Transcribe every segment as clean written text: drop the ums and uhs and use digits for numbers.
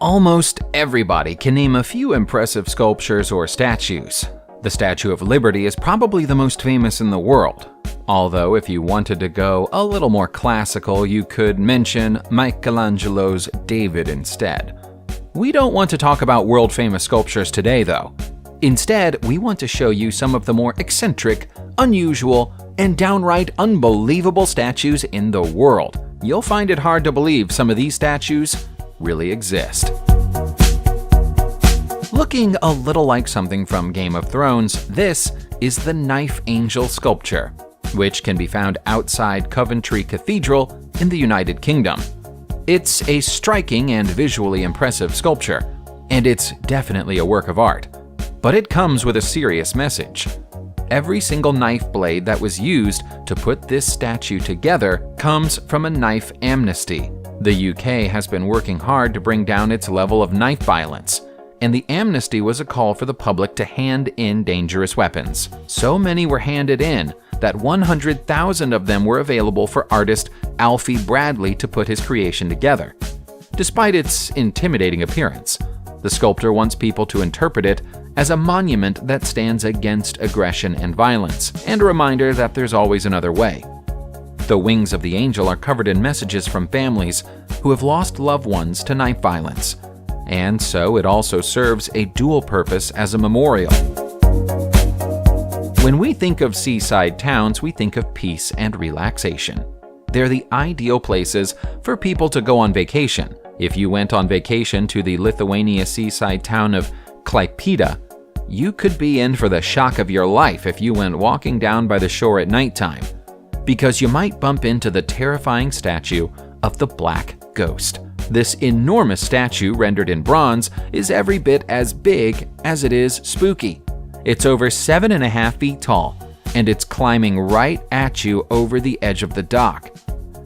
Almost everybody can name a few impressive sculptures or statues. The Statue of Liberty is probably the most famous in the world. Although if you wanted to go a little more classical, you could mention Michelangelo's David instead. We don't want to talk about world-famous sculptures today, though. Instead, we want to show you some of the more eccentric, unusual, and downright unbelievable statues in the world. You'll find it hard to believe some of these statues really exist. Looking a little like something from Game of Thrones, this is the Knife Angel sculpture, which can be found outside Coventry Cathedral in the United Kingdom. It's a striking and visually impressive sculpture, and it's definitely a work of art. But it comes with a serious message. Every single knife blade that was used to put this statue together comes from a knife amnesty. The UK has been working hard to bring down its level of knife violence, and the amnesty was a call for the public to hand in dangerous weapons. So many were handed in that 100,000 of them were available for artist Alfie Bradley to put his creation together. Despite its intimidating appearance, the sculptor wants people to interpret it as a monument that stands against aggression and violence, and a reminder that there's always another way. The wings of the angel are covered in messages from families who have lost loved ones to knife violence, and so it also serves a dual purpose as a memorial. When we think of seaside towns, we think of peace and relaxation. They're the ideal places for people to go on vacation. If you went on vacation to the Lithuania seaside town of Klaipėda, you could be in for the shock of your life if you went walking down by the shore at nighttime, because you might bump into the terrifying statue of the Black Ghost. This enormous statue, rendered in bronze, is every bit as big as it is spooky. It's over 7.5 feet tall, and it's climbing right at you over the edge of the dock.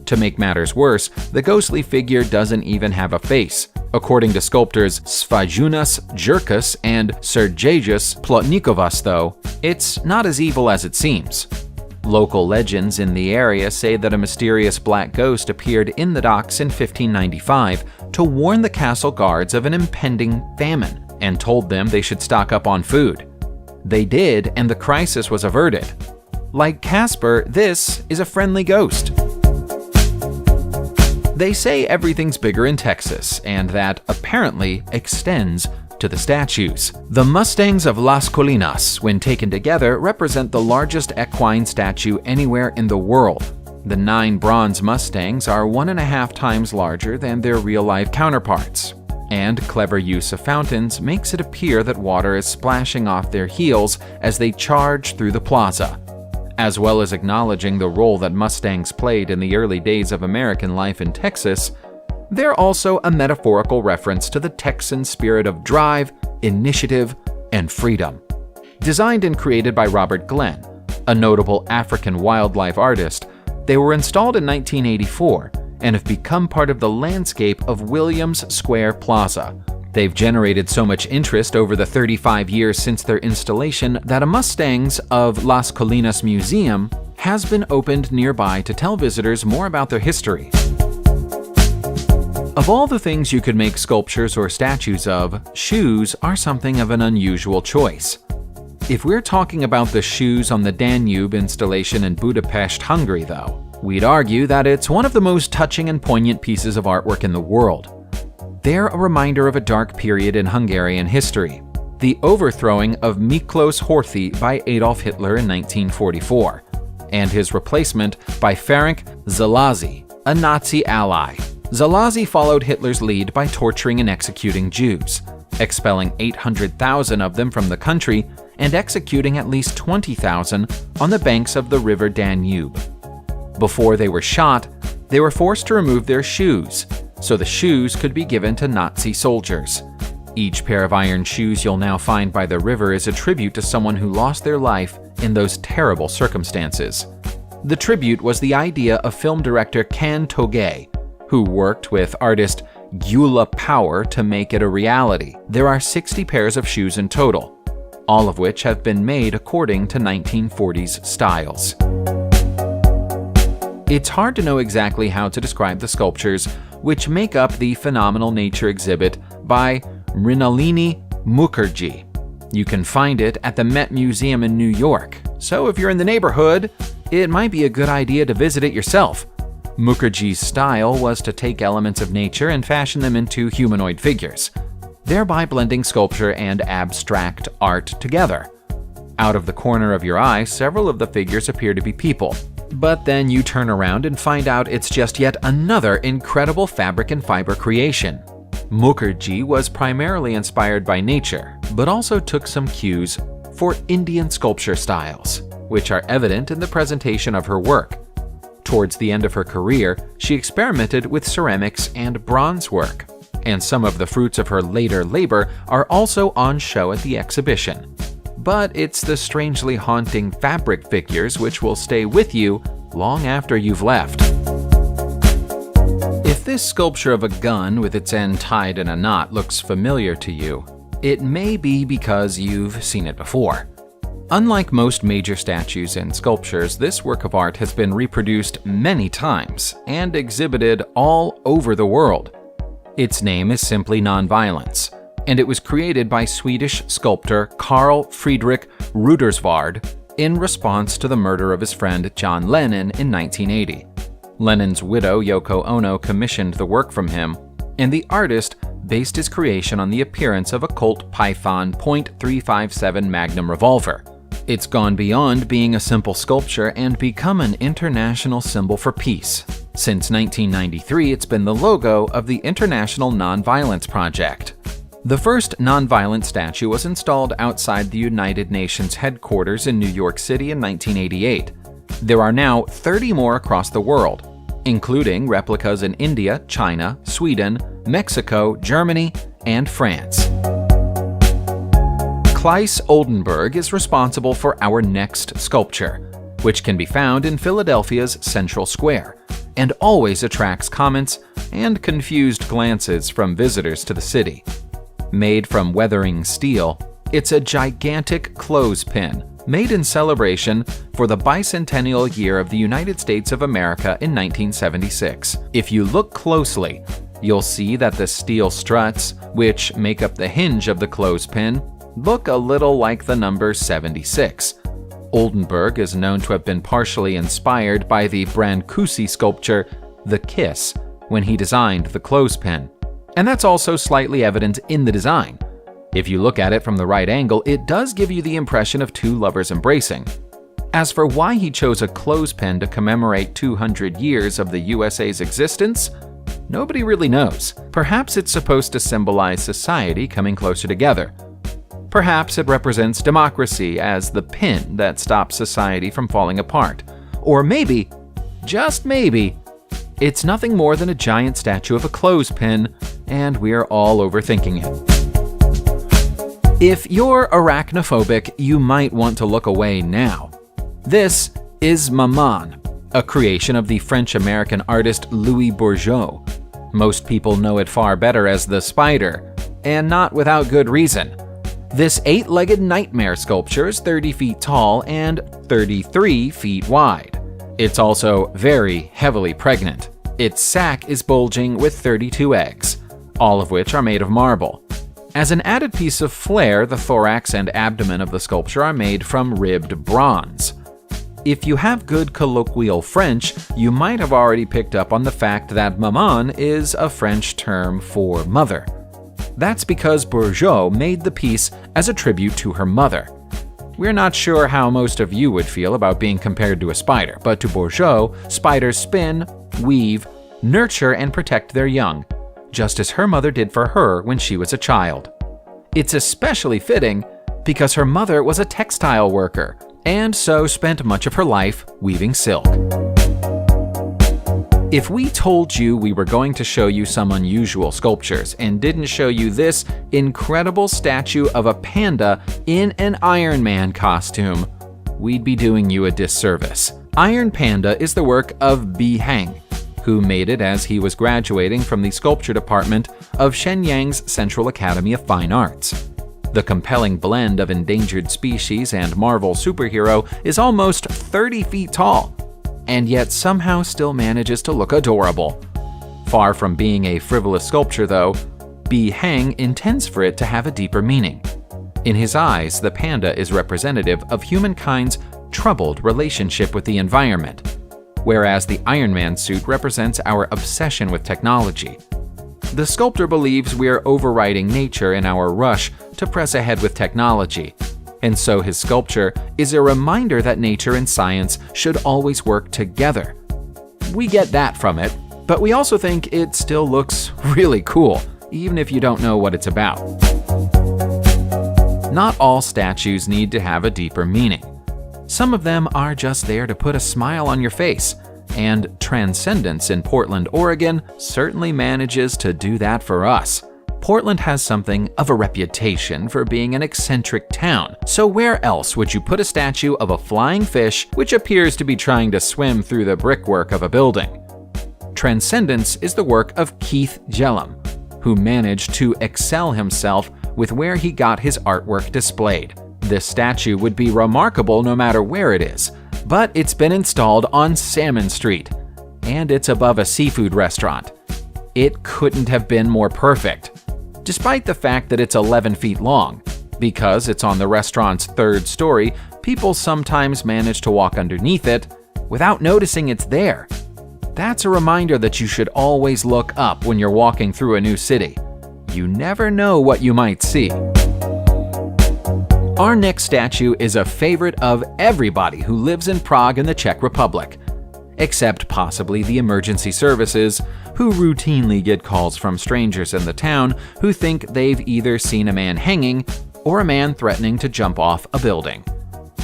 To make matters worse, the ghostly figure doesn't even have a face. According to sculptors Svajunas Jurkas and Sergejus Plotnikovas, though, it's not as evil as it seems. Local legends in the area say that a mysterious black ghost appeared in the docks in 1595 to warn the castle guards of an impending famine and told them they should stock up on food. They did, and the crisis was averted. Like Casper, this is a friendly ghost. They say everything's bigger in Texas, and that apparently extends to the statues. The Mustangs of Las Colinas, when taken together, represent the largest equine statue anywhere in the world. The 9 bronze Mustangs are 1.5 times larger than their real-life counterparts, and clever use of fountains makes it appear that water is splashing off their heels as they charge through the plaza. As well as acknowledging the role that Mustangs played in the early days of American life in Texas, they're also a metaphorical reference to the Texan spirit of drive, initiative, and freedom. Designed and created by Robert Glenn, a notable African wildlife artist, they were installed in 1984 and have become part of the landscape of Williams Square Plaza. They've generated so much interest over the 35 years since their installation that a Mustangs of Las Colinas Museum has been opened nearby to tell visitors more about their history. Of all the things you could make sculptures or statues of, shoes are something of an unusual choice. If we're talking about the shoes on the Danube installation in Budapest, Hungary, though, we'd argue that it's one of the most touching and poignant pieces of artwork in the world. They're a reminder of a dark period in Hungarian history, the overthrowing of Miklos Horthy by Adolf Hitler in 1944, and his replacement by Ferenc Szalasi, a Nazi ally. Szalasi followed Hitler's lead by torturing and executing Jews, expelling 800,000 of them from the country and executing at least 20,000 on the banks of the river Danube. Before they were shot, they were forced to remove their shoes, so the shoes could be given to Nazi soldiers. Each pair of iron shoes you'll now find by the river is a tribute to someone who lost their life in those terrible circumstances. The tribute was the idea of film director Can Togay, who worked with artist Gyula Power to make it a reality. There are 60 pairs of shoes in total, all of which have been made according to 1940s styles. It's hard to know exactly how to describe the sculptures which make up the phenomenal nature exhibit by Mrinalini Mukherjee. You can find it at the Met Museum in New York, so if you're in the neighborhood, it might be a good idea to visit it yourself. Mukherjee's style was to take elements of nature and fashion them into humanoid figures, thereby blending sculpture and abstract art together. Out of the corner of your eye, several of the figures appear to be people, but then you turn around and find out it's just yet another incredible fabric and fiber creation. Mukherjee was primarily inspired by nature, but also took some cues for Indian sculpture styles, which are evident in the presentation of her work. Towards the end of her career, she experimented with ceramics and bronze work, and some of the fruits of her later labor are also on show at the exhibition. But it's the strangely haunting fabric figures which will stay with you long after you've left. If this sculpture of a gun with its end tied in a knot looks familiar to you, it may be because you've seen it before. Unlike most major statues and sculptures, this work of art has been reproduced many times and exhibited all over the world. Its name is simply nonviolence, and it was created by Swedish sculptor Carl Friedrich Rudersvard in response to the murder of his friend John Lennon in 1980. Lennon's widow Yoko Ono commissioned the work from him, and the artist based his creation on the appearance of a Colt Python .357 Magnum revolver. It's gone beyond being a simple sculpture and become an international symbol for peace. Since 1993, it's been the logo of the International Nonviolence Project. The first nonviolent statue was installed outside the United Nations headquarters in New York City in 1988. There are now 30 more across the world, including replicas in India, China, Sweden, Mexico, Germany, and France. Claes Oldenburg is responsible for our next sculpture, which can be found in Philadelphia's Central Square, and always attracts comments and confused glances from visitors to the city. Made from weathering steel, it's a gigantic clothespin made in celebration for the bicentennial year of the United States of America in 1976. If you look closely, you'll see that the steel struts, which make up the hinge of the clothespin, look a little like the number 76. Oldenburg is known to have been partially inspired by the Brancusi sculpture The Kiss when he designed the clothespin, and that's also slightly evident in the design. If you look at it from the right angle, it does give you the impression of two lovers embracing. As for why he chose a clothespin to commemorate 200 years of the USA's existence, nobody really knows. Perhaps it's supposed to symbolize society coming closer together. Perhaps it represents democracy as the pin that stops society from falling apart. Or maybe, just maybe, it's nothing more than a giant statue of a clothespin, and we're all overthinking it. If you're arachnophobic, you might want to look away now. This is Maman, a creation of the French-American artist Louis Bourgeot. Most people know it far better as the spider, and not without good reason. This 8-legged nightmare sculpture is 30 feet tall and 33 feet wide. It's also very heavily pregnant. Its sac is bulging with 32 eggs, all of which are made of marble. As an added piece of flair, the thorax and abdomen of the sculpture are made from ribbed bronze. If you have good colloquial French, you might have already picked up on the fact that maman is a French term for mother. That's because Bourgeot made the piece as a tribute to her mother. We're not sure how most of you would feel about being compared to a spider, but to Bourgeot, spiders spin, weave, nurture, and protect their young, just as her mother did for her when she was a child. It's especially fitting because her mother was a textile worker, and so spent much of her life weaving silk. If we told you we were going to show you some unusual sculptures and didn't show you this incredible statue of a panda in an Iron Man costume, we'd be doing you a disservice. Iron Panda is the work of Bi Heng, who made it as he was graduating from the sculpture department of Shenyang's Central Academy of Fine Arts. The compelling blend of endangered species and Marvel superhero is almost 30 feet tall, and yet somehow still manages to look adorable. Far from being a frivolous sculpture, though, B. Heng intends for it to have a deeper meaning. In his eyes, the panda is representative of humankind's troubled relationship with the environment, whereas the Iron Man suit represents our obsession with technology. The sculptor believes we are overriding nature in our rush to press ahead with technology, and so his sculpture is a reminder that nature and science should always work together. We get that from it, but we also think it still looks really cool, even if you don't know what it's about. Not all statues need to have a deeper meaning. Some of them are just there to put a smile on your face, and Transcendence in Portland, Oregon certainly manages to do that for us. Portland has something of a reputation for being an eccentric town, so where else would you put a statue of a flying fish which appears to be trying to swim through the brickwork of a building? Transcendence is the work of Keith Jellum, who managed to excel himself with where he got his artwork displayed. This statue would be remarkable no matter where it is, but it's been installed on Salmon Street, and it's above a seafood restaurant. It couldn't have been more perfect, despite the fact that it's 11 feet long. Because it's on the restaurant's third story, people sometimes manage to walk underneath it without noticing it's there. That's a reminder that you should always look up when you're walking through a new city. You never know what you might see. Our next statue is a favorite of everybody who lives in Prague in the Czech Republic, except possibly the emergency services, who routinely get calls from strangers in the town who think they've either seen a man hanging or a man threatening to jump off a building.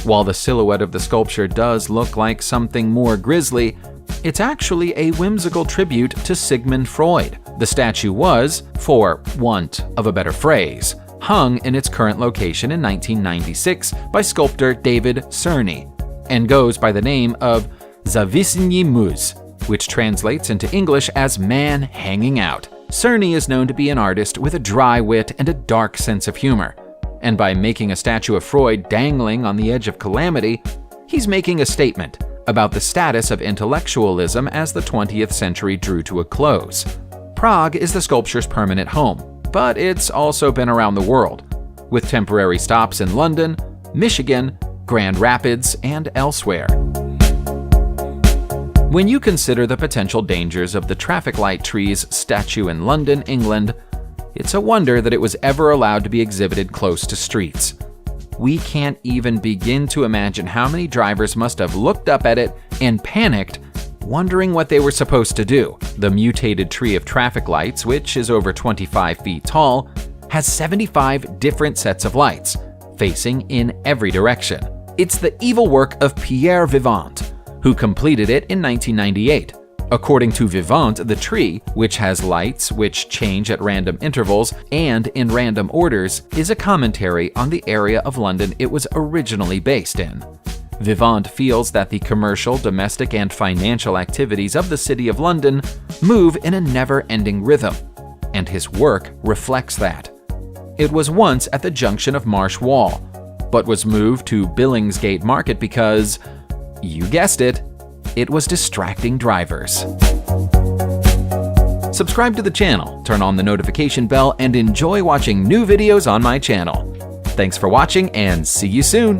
While the silhouette of the sculpture does look like something more grisly, it's actually a whimsical tribute to Sigmund Freud. The statue was, for want of a better phrase, hung in its current location in 1996 by sculptor David Cerny, and goes by the name of Zavisny Muz, which translates into English as man hanging out. Cerny is known to be an artist with a dry wit and a dark sense of humor, and by making a statue of Freud dangling on the edge of calamity, he's making a statement about the status of intellectualism as the 20th century drew to a close. Prague is the sculpture's permanent home, but it's also been around the world, with temporary stops in London, Michigan, Grand Rapids, and elsewhere. When you consider the potential dangers of the traffic light tree's statue in London, England, it's a wonder that it was ever allowed to be exhibited close to streets. We can't even begin to imagine how many drivers must have looked up at it and panicked, wondering what they were supposed to do. The mutated tree of traffic lights, which is over 25 feet tall, has 75 different sets of lights, facing in every direction. It's the evil work of Pierre Vivant, who completed it in 1998. According to Vivant, the tree, which has lights which change at random intervals and in random orders, is a commentary on the area of London it was originally based in. Vivant feels that the commercial, domestic, and financial activities of the City of London move in a never-ending rhythm, and his work reflects that. It was once at the junction of Marsh Wall, but was moved to Billingsgate Market because, you guessed it, it was distracting drivers. Subscribe to the channel, turn on the notification bell, and enjoy watching new videos on my channel. Thanks for watching, and see you soon!